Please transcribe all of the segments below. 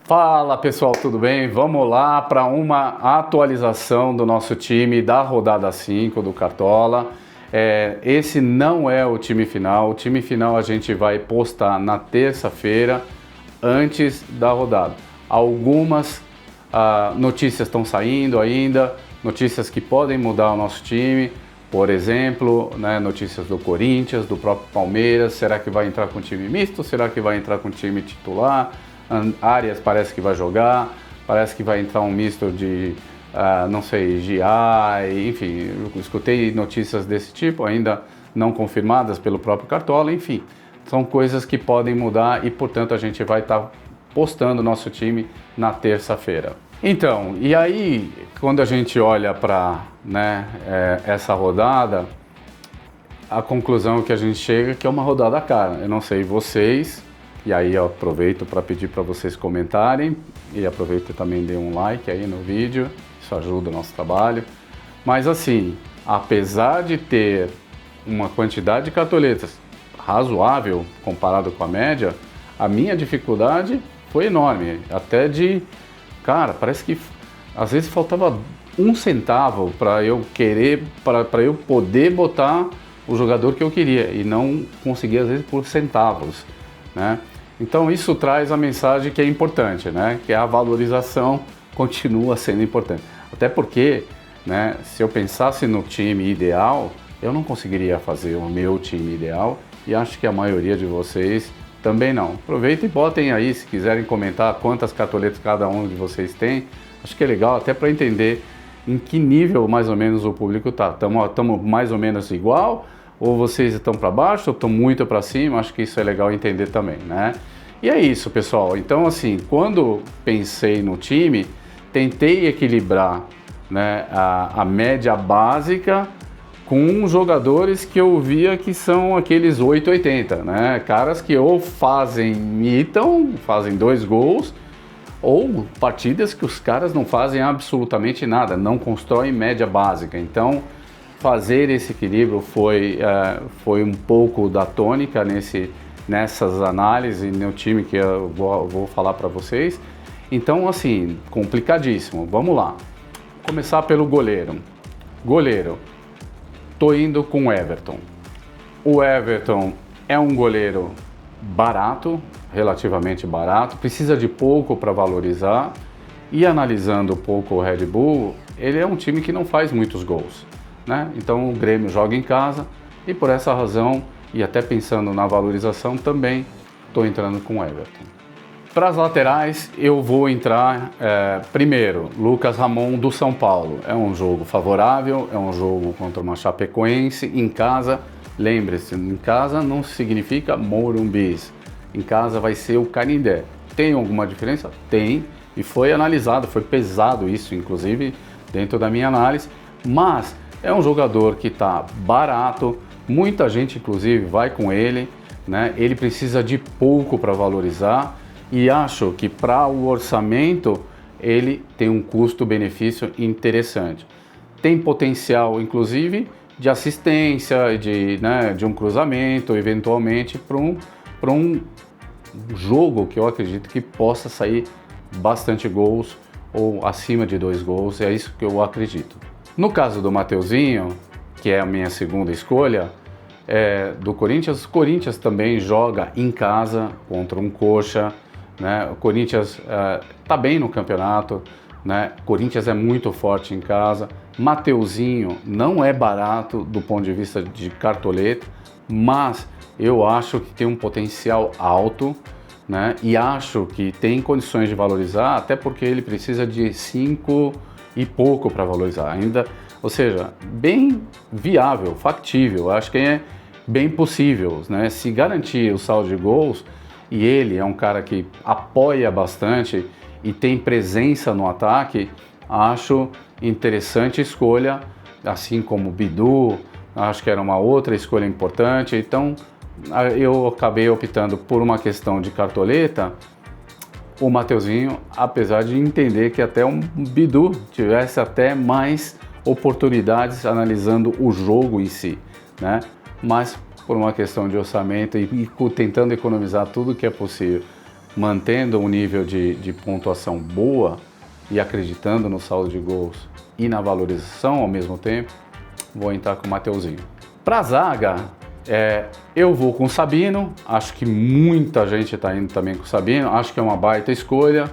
Fala pessoal, tudo bem? Vamos lá para uma atualização do nosso time da rodada 5 do Cartola. Esse não é o time final. O time final a gente vai postar na terça-feira, antes da rodada. Algumas notícias estão saindo ainda, notícias que podem mudar o nosso time. Por exemplo, notícias do Corinthians, do próprio Palmeiras. Será que vai entrar com time misto? Será que vai entrar com time titular? Arias parece que vai jogar, parece que vai entrar um misto de, não sei, GI, enfim, eu escutei notícias desse tipo, ainda não confirmadas pelo próprio Cartola, enfim, são coisas que podem mudar e, portanto, a gente vai estar postando o nosso time na terça-feira. Então, e aí, quando a gente olha para essa rodada, a conclusão que a gente chega é que é uma rodada cara. Eu não sei vocês. E aí eu aproveito para pedir para vocês comentarem e aproveito também dê um like aí no vídeo, isso ajuda o nosso trabalho. Mas assim, apesar de ter uma quantidade de cartoletas razoável comparado com a média, a minha dificuldade foi enorme, até cara, parece que às vezes faltava um centavo para eu poder botar o jogador que eu queria e não conseguia às vezes por centavos, né? Então isso traz a mensagem que é importante, que a valorização continua sendo importante. Até porque, se eu pensasse no time ideal, eu não conseguiria fazer o meu time ideal e acho que a maioria de vocês também não. Aproveitem e botem aí, se quiserem comentar quantas cartoletas cada um de vocês tem. Acho que é legal até para entender em que nível mais ou menos o público está. Estamos mais ou menos igual? Ou vocês estão para baixo, ou estão muito para cima? Acho que isso é legal entender também, E é isso, pessoal. Então, assim, quando pensei no time, tentei equilibrar a média básica com jogadores que eu via que são aqueles 880, Caras que ou imitam, fazem 2 gols, ou partidas que os caras não fazem absolutamente nada, não constroem média básica. Então, fazer esse equilíbrio foi um pouco da tônica nessas análises no time que eu vou falar para vocês. Então, assim, complicadíssimo. Vamos lá. Vou começar pelo goleiro. Goleiro, tô indo com o Everton. O Everton é um goleiro barato, relativamente barato, precisa de pouco para valorizar. E analisando um pouco o Red Bull, ele é um time que não faz muitos gols. Então o Grêmio joga em casa e por essa razão, e até pensando na valorização também, estou entrando com o Everton. Para as laterais eu vou entrar primeiro, Lucas Ramon do São Paulo. É um jogo favorável, é um jogo contra uma Chapecoense em casa. Lembre-se, em casa não significa Morumbis, em casa vai ser o Canindé. Tem alguma diferença? Tem, e foi analisado, foi pesado isso inclusive dentro da minha análise, mas é um jogador que está barato, muita gente inclusive vai com ele, Ele precisa de pouco para valorizar e acho que para o orçamento ele tem um custo-benefício interessante. Tem potencial inclusive de assistência, de um cruzamento, eventualmente para um jogo que eu acredito que possa sair bastante gols ou acima de 2 gols, é isso que eu acredito. No caso do Mateuzinho, que é a minha segunda escolha, do Corinthians, o Corinthians também joga em casa contra um Coxa, O Corinthians está bem no campeonato, O Corinthians é muito forte em casa. Mateuzinho não é barato do ponto de vista de cartoleta, mas eu acho que tem um potencial alto, E acho que tem condições de valorizar, até porque ele precisa de 5 e pouco para valorizar ainda, ou seja, bem viável, factível, acho que é bem possível, Se garantir o saldo de gols, e ele é um cara que apoia bastante e tem presença no ataque, acho interessante escolha, assim como o Bidu, acho que era uma outra escolha importante. Então eu acabei optando por uma questão de cartoleta, o Mateuzinho, apesar de entender que até um Bidu tivesse até mais oportunidades analisando o jogo em si, Mas por uma questão de orçamento e tentando economizar tudo que é possível mantendo um nível de pontuação boa e acreditando no saldo de gols e na valorização ao mesmo tempo, vou entrar com o Mateuzinho. Para a zaga, eu vou com o Sabino, acho que muita gente está indo também com o Sabino, acho que é uma baita escolha,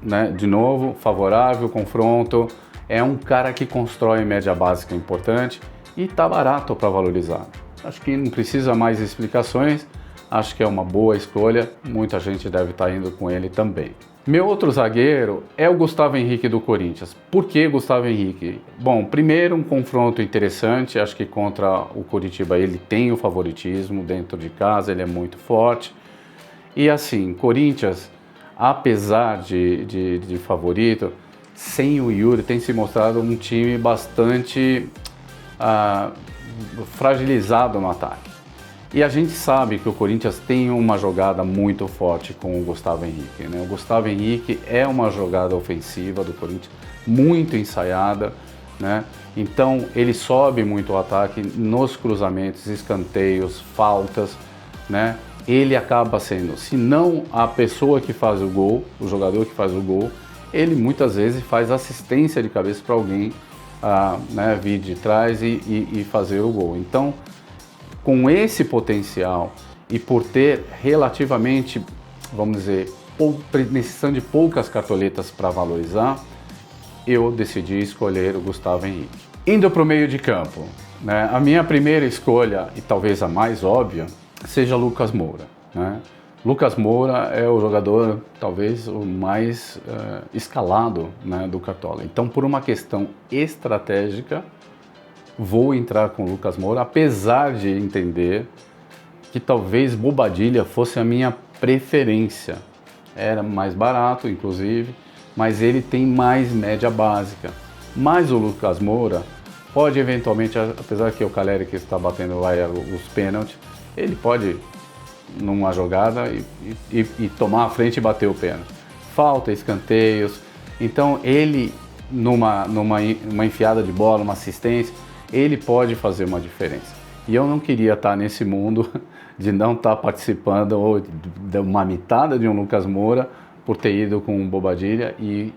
né? De novo, favorável, confronto, é um cara que constrói média básica importante e está barato para valorizar. Acho que não precisa mais explicações, acho que é uma boa escolha, muita gente deve estar indo com ele também. Meu outro zagueiro é o Gustavo Henrique do Corinthians. Por que Gustavo Henrique? Bom, primeiro um confronto interessante, acho que contra o Coritiba ele tem o favoritismo, dentro de casa ele é muito forte. E assim, Corinthians, apesar de favorito, sem o Yuri tem se mostrado um time bastante fragilizado no ataque. E a gente sabe que o Corinthians tem uma jogada muito forte com o Gustavo Henrique, né? O Gustavo Henrique é uma jogada ofensiva do Corinthians, muito ensaiada, né? Então ele sobe muito o ataque nos cruzamentos, escanteios, faltas, né? Ele acaba sendo, se não a pessoa que faz o gol, o jogador que faz o gol, ele muitas vezes faz assistência de cabeça para alguém né, vir de trás e fazer o gol. Então, com esse potencial e por ter relativamente, vamos dizer, necessitando de poucas cartoletas para valorizar, eu decidi escolher o Gustavo Henrique. Indo para o meio de campo, né, a minha primeira escolha, e talvez a mais óbvia, seja Lucas Moura, né? Lucas Moura é o jogador, talvez, o mais escalado, né, do Cartola. Então, por uma questão estratégica, vou entrar com o Lucas Moura, apesar de entender que talvez Bobadilla fosse a minha preferência. Era mais barato, inclusive, mas ele tem mais média básica. Mas o Lucas Moura pode eventualmente, apesar que o Caleri que está batendo lá os pênaltis, ele pode, numa jogada, e tomar a frente e bater o pênalti. Falta, escanteios. Então ele, numa enfiada de bola, uma assistência, ele pode fazer uma diferença. E eu não queria estar nesse mundo de não estar participando ou de uma mitada de um Lucas Moura por ter ido com um Bobadilla e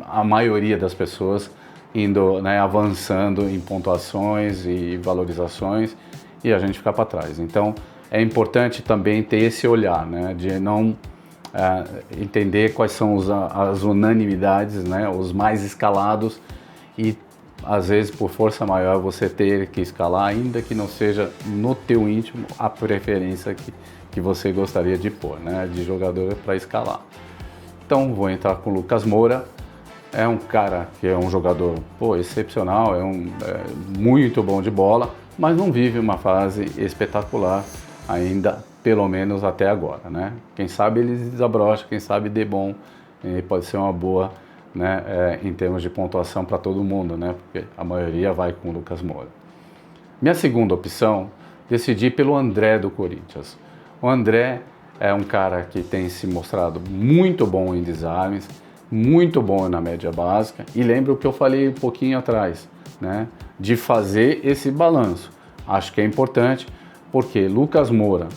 a maioria das pessoas indo, né, avançando em pontuações e valorizações e a gente ficar para trás. Então é importante também ter esse olhar, né, de não entender quais são as unanimidades, né, os mais escalados e às vezes por força maior você ter que escalar, ainda que não seja no teu íntimo a preferência que você gostaria de pôr, né, de jogador para escalar. Então vou entrar com o Lucas Moura, é um cara que é um jogador excepcional, é muito bom de bola, mas não vive uma fase espetacular ainda, pelo menos até agora, né? Quem sabe ele desabrocha, quem sabe dê bom, pode ser uma boa, né, em termos de pontuação para todo mundo, né? Porque a maioria vai com o Lucas Moura. Minha segunda opção, decidi pelo André do Corinthians. O André é um cara que tem se mostrado muito bom em desarmes, muito bom na média básica, e lembra o que eu falei um pouquinho atrás, né, de fazer esse balanço. Acho que é importante, porque Lucas Moura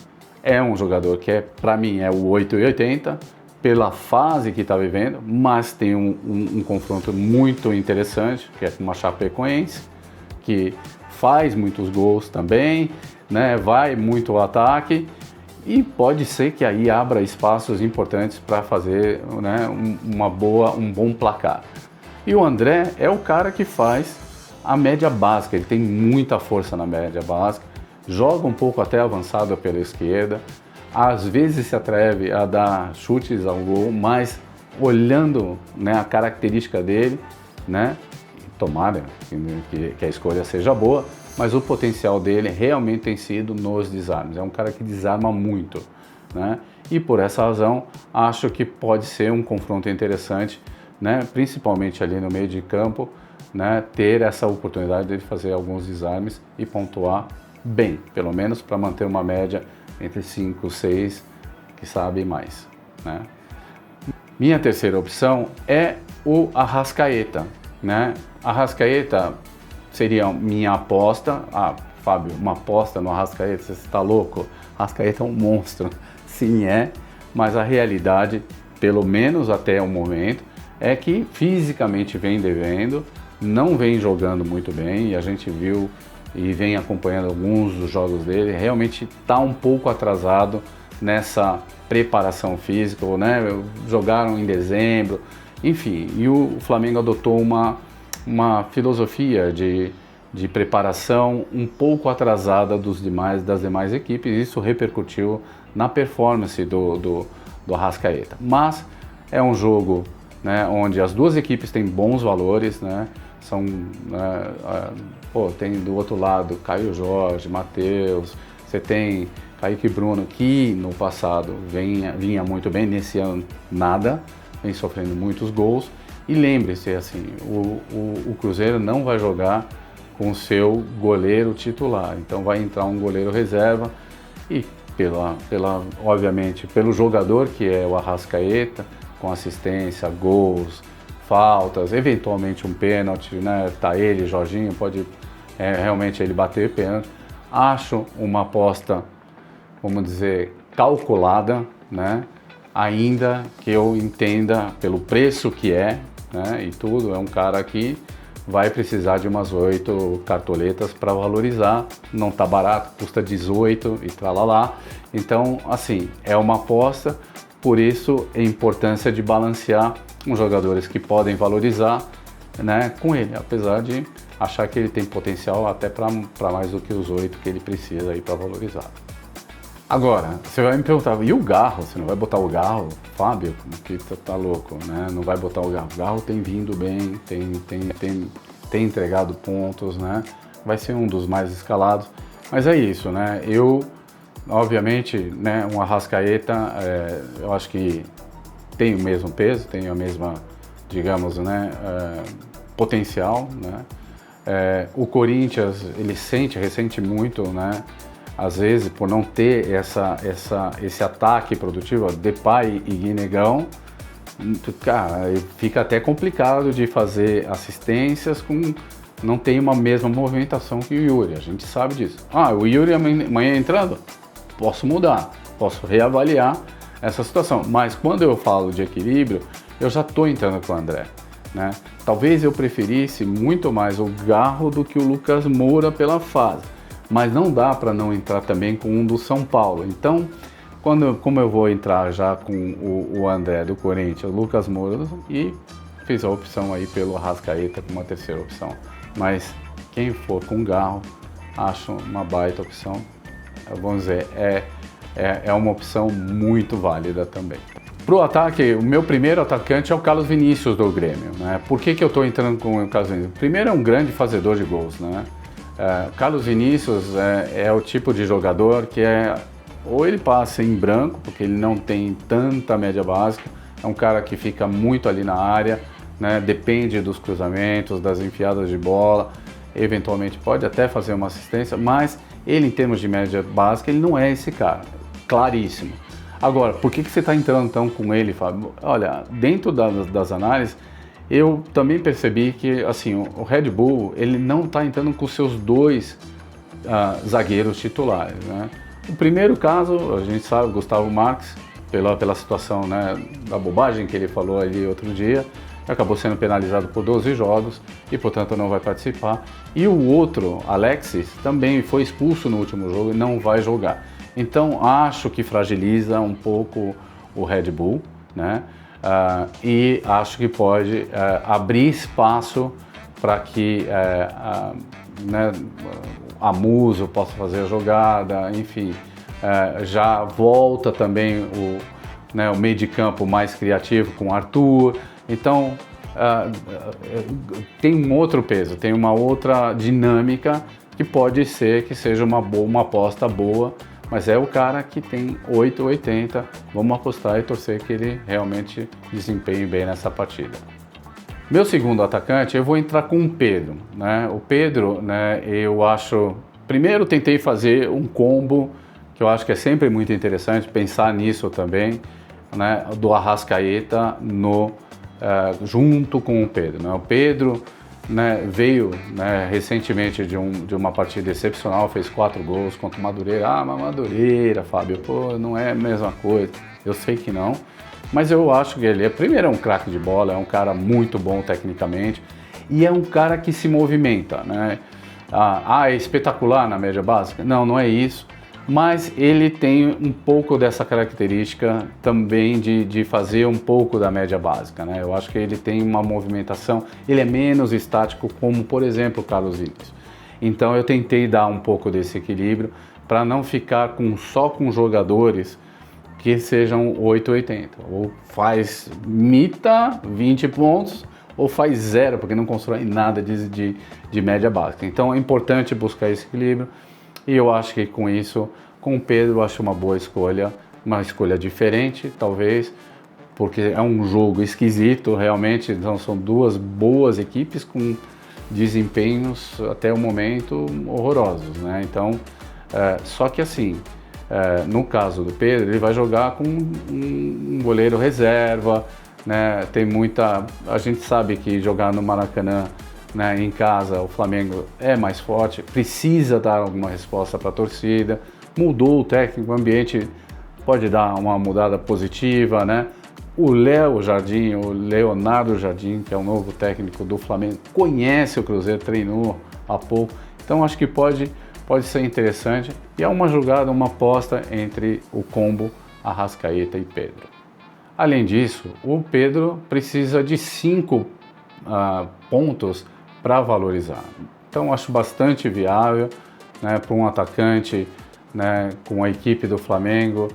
é um jogador que para mim é o 8,80 pela fase que está vivendo, mas tem um confronto muito interessante, que é com uma Chapecoense, que faz muitos gols também, né, vai muito ao ataque, e pode ser que aí abra espaços importantes para fazer, né, um bom placar. E o André é o cara que faz a média básica, ele tem muita força na média básica, joga um pouco até avançado pela esquerda, às vezes se atreve a dar chutes ao gol, mas olhando, né, a característica dele, né, tomara que a escolha seja boa, mas o potencial dele realmente tem sido nos desarmes. É um cara que desarma muito, né? E por essa razão, acho que pode ser um confronto interessante, né? Principalmente ali no meio de campo, né? Ter essa oportunidade de fazer alguns desarmes e pontuar bem, pelo menos para manter uma média entre 5, 6, que sabe mais, né? Minha terceira opção é o Arrascaeta, né? Arrascaeta seria minha aposta. Fábio, uma aposta no Arrascaeta, você está louco? Arrascaeta é um monstro. Sim, mas a realidade, pelo menos até o momento, é que fisicamente vem devendo, não vem jogando muito bem, e a gente viu e vem acompanhando alguns dos jogos dele, realmente está um pouco atrasado nessa preparação física, né? Jogaram em dezembro, enfim, e o Flamengo adotou uma filosofia de preparação um pouco atrasada das demais equipes, e isso repercutiu na performance do Arrascaeta. Mas é um jogo, né, onde as duas equipes têm bons valores, né? Tem do outro lado Caio Jorge, Matheus, você tem Kaique Bruno, que no passado vinha muito bem, nesse ano nada, vem sofrendo muitos gols. E lembre-se, assim, o Cruzeiro não vai jogar com o seu goleiro titular, então vai entrar um goleiro reserva e obviamente pelo jogador que é o Arrascaeta, com assistência, gols, faltas, eventualmente um pênalti, né? Tá ele, Jorginho, pode realmente ele bater pênalti. Acho uma aposta, vamos dizer, calculada, né? Ainda que eu entenda pelo preço que é, né? E tudo, é um cara que vai precisar de umas 8 cartoletas para valorizar, não tá barato, custa 18 e tralalá. Então, assim, é uma aposta, por isso a importância de balancear os jogadores que podem valorizar, né, com ele, apesar de achar que ele tem potencial até para mais do que os 8 que ele precisa aí para valorizar. Agora, você vai me perguntar, e o Garro? Você não vai botar o Garro? Fábio, que tá louco, né? Não vai botar o Garro. O Garro tem vindo bem, tem entregado pontos, né? Vai ser um dos mais escalados. Mas é isso, né? Eu, obviamente, né, um Arrascaeta, eu acho que tem o mesmo peso, tem a mesma, digamos, né, potencial, né? O Corinthians, ele ressente muito, né? Às vezes, por não ter esse ataque produtivo, Depay e Guinegão, cara, fica até complicado de fazer assistências não tem uma mesma movimentação que o Yuri, a gente sabe disso. O Yuri amanhã entrando, posso mudar, posso reavaliar essa situação, mas quando eu falo de equilíbrio, eu já estou entrando com o André, né? Talvez eu preferisse muito mais o Garro do que o Lucas Moura pela fase, mas não dá para não entrar também com um do São Paulo. Então, como eu vou entrar já com o André do Corinthians, o Lucas Moura, e fiz a opção aí pelo Arrascaeta como uma terceira opção. Mas quem for com Garro, acho uma baita opção. Vamos dizer, é uma opção muito válida também. Para o ataque, o meu primeiro atacante é o Carlos Vinícius do Grêmio, né? Por que eu estou entrando com o Carlos Vinícius? Primeiro, é um grande fazedor de gols, né? Carlos Vinícius é o tipo de jogador que ou ele passa em branco, porque ele não tem tanta média básica, é um cara que fica muito ali na área, né? Depende dos cruzamentos, das enfiadas de bola, eventualmente pode até fazer uma assistência, mas ele, em termos de média básica, ele não é esse cara, claríssimo. Agora, por que você está entrando então com ele, Fábio? Olha, dentro das análises, eu também percebi que, assim, o Red Bull, ele não está entrando com seus 2 zagueiros titulares, né? O primeiro caso, a gente sabe, Gustavo Marques, pela situação, né, da bobagem que ele falou ali outro dia, acabou sendo penalizado por 12 jogos e, portanto, não vai participar. E o outro, Alexis, também foi expulso no último jogo e não vai jogar. Então, acho que fragiliza um pouco o Red Bull, né? E acho que pode abrir espaço para que né, a Muso possa fazer a jogada, enfim. Já volta também o meio de campo mais criativo com o Arthur. Então, tem um outro peso, tem uma outra dinâmica que pode ser que seja uma aposta boa, mas é o cara que tem 8,80, vamos apostar e torcer que ele realmente desempenhe bem nessa partida. Meu segundo atacante, eu vou entrar com o Pedro, né? O Pedro, né, eu acho... Primeiro tentei fazer um combo, que eu acho que é sempre muito interessante, pensar nisso também, né, do Arrascaeta junto com o Pedro, né? O Pedro, né, veio, né, recentemente de uma partida excepcional, fez 4 gols contra o Madureira. Mas Madureira, Fábio, pô, não é a mesma coisa. Eu sei que não, mas eu acho que ele primeiro é um craque de bola, é um cara muito bom tecnicamente e é um cara que se movimenta, né? É espetacular na média básica? Não, não é isso. Mas ele tem um pouco dessa característica também de fazer um pouco da média básica, né? Eu acho que ele tem uma movimentação, ele é menos estático, como por exemplo o Carlos Vinícius. Então eu tentei dar um pouco desse equilíbrio para não ficar só com jogadores que sejam 880, ou faz mita 20 pontos, ou faz zero, porque não constrói nada de média básica. Então é importante buscar esse equilíbrio. E eu acho que com isso, com o Pedro, eu acho uma boa escolha, uma escolha diferente, talvez, porque é um jogo esquisito, realmente. Então são duas boas equipes com desempenhos até o momento horrorosos, né? Então, só que assim, no caso do Pedro, ele vai jogar com um goleiro reserva, né? A gente sabe que jogar no Maracanã, né, em casa, o Flamengo é mais forte, precisa dar alguma resposta para a torcida, mudou o técnico, o ambiente pode dar uma mudada positiva, né? O Leonardo Jardim, que é o novo técnico do Flamengo, conhece o Cruzeiro, treinou há pouco, então acho que pode ser interessante e é uma jogada, uma aposta entre o combo Arrascaeta e Pedro. Além disso, o Pedro precisa de 5 pontos para valorizar. Então acho bastante viável, né, para um atacante, né, com a equipe do Flamengo,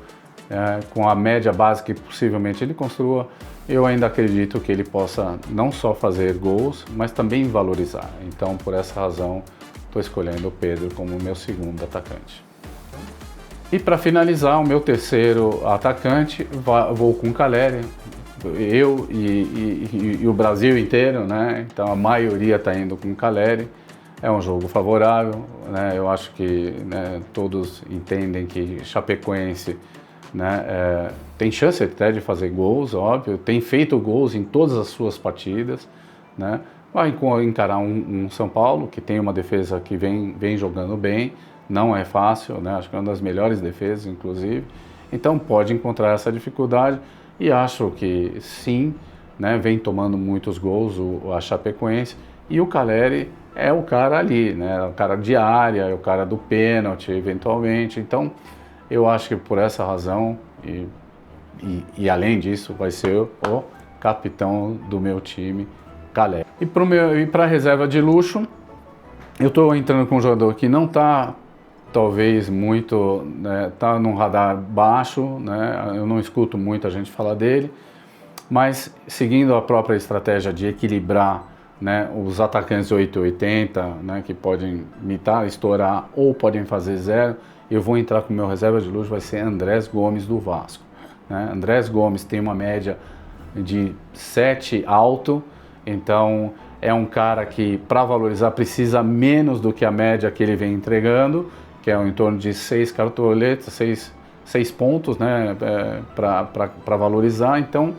com a média básica que possivelmente ele construa. Eu ainda acredito que ele possa não só fazer gols, mas também valorizar. Então por essa razão estou escolhendo o Pedro como meu segundo atacante. E para finalizar, o meu terceiro atacante, vou com o Caleri. Eu e o Brasil inteiro, né? Então a maioria está indo com o Caleri. É um jogo favorável, né? Eu acho que, né, todos entendem que Chapecoense, né, tem chance até de fazer gols, óbvio. Tem feito gols em todas as suas partidas, né? Vai encarar um São Paulo que tem uma defesa que vem jogando bem. Não é fácil, né? Acho que é uma das melhores defesas, inclusive. Então pode encontrar essa dificuldade. E acho que sim, né, vem tomando muitos gols a Chapecoense, e o Caleri é o cara ali, né, o cara de área, é o cara do pênalti, eventualmente. Então eu acho que por essa razão, e além disso, vai ser o capitão do meu time, Caleri. E para a reserva de luxo, eu estou entrando com um jogador que não está talvez muito, né, tá num radar baixo, né? Eu não escuto muita gente falar dele, mas seguindo a própria estratégia de equilibrar, né, os atacantes 880, né, que podem imitar, estourar ou podem fazer zero, eu vou entrar com o meu reserva de luxo, vai ser Andrés Gomes do Vasco, né? Andrés Gomes tem uma média de 7 alto, então é um cara que para valorizar precisa menos do que a média que ele vem entregando, que é em torno de 6 cartoletas, 6 pontos, né, para valorizar. Então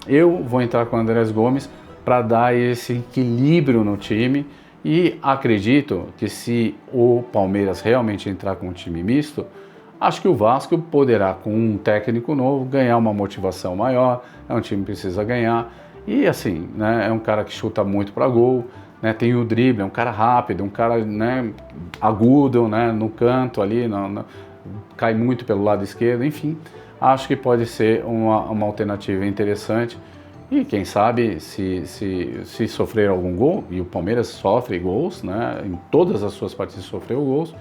eu vou entrar com o Andrés Gomes para dar esse equilíbrio no time, e acredito que se o Palmeiras realmente entrar com um time misto, acho que o Vasco poderá, com um técnico novo, ganhar uma motivação maior. É um time que precisa ganhar e assim, né, é um cara que chuta muito para gol, né, tem o drible, é um cara rápido, um cara, né, agudo, né, no canto ali, cai muito pelo lado esquerdo, enfim, acho que pode ser uma alternativa interessante. E quem sabe, se sofrer algum gol, e o Palmeiras sofre gols, né, em todas as suas partidas sofreu gols,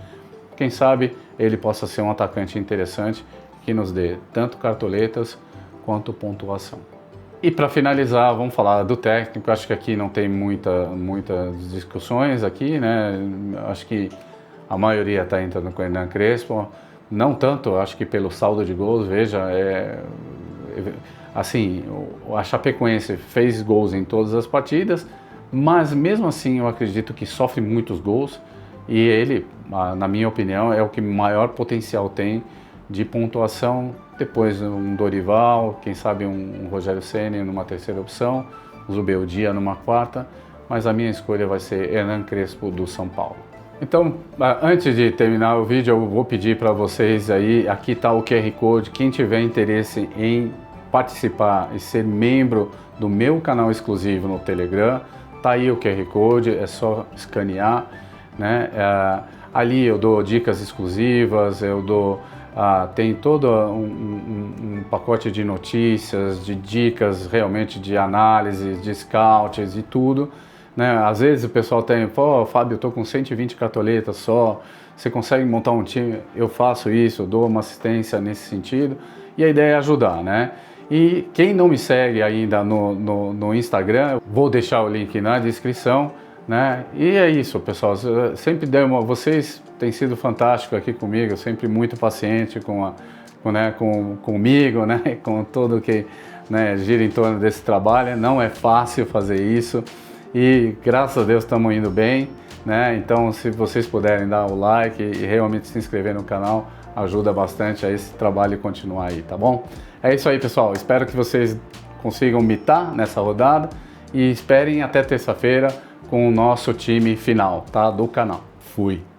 quem sabe ele possa ser um atacante interessante que nos dê tanto cartoletas quanto pontuação. E para finalizar, vamos falar do técnico. Acho que aqui não tem muitas discussões aqui, né? Acho que a maioria está entrando com o Hernan Crespo. Não tanto, acho que pelo saldo de gols, veja, assim, a Chapecoense fez gols em todas as partidas, mas mesmo assim eu acredito que sofre muitos gols, e ele, na minha opinião, é o que maior potencial tem de pontuação. Depois um Dorival, quem sabe um Rogério Ceni numa terceira opção, o Zubeldia numa quarta, mas a minha escolha vai ser Hernan Crespo do São Paulo. Então, antes de terminar o vídeo, eu vou pedir para vocês aí, aqui está o QR Code, quem tiver interesse em participar e ser membro do meu canal exclusivo no Telegram, tá aí o QR Code, é só escanear, né? Ali eu dou dicas exclusivas, eu dou, tem todo um pacote de notícias, de dicas realmente de análise, de scouts e tudo. Né? Às vezes o pessoal tem, pô, Fábio, eu tô com 120 cartoletas só, você consegue montar um time? Eu faço isso, eu dou uma assistência nesse sentido, e a ideia é ajudar, né? E quem não me segue ainda no Instagram, vou deixar o link na descrição, né? E é isso, pessoal, sempre vocês têm sido fantásticos aqui comigo, sempre muito paciente comigo, né? Com tudo que, né, gira em torno desse trabalho, não é fácil fazer isso. E graças a Deus estamos indo bem, né? Então, se vocês puderem dar o like e realmente se inscrever no canal, ajuda bastante a esse trabalho continuar aí, tá bom? É isso aí, pessoal. Espero que vocês consigam mitar nessa rodada e esperem até terça-feira com o nosso time final, tá? Do canal. Fui!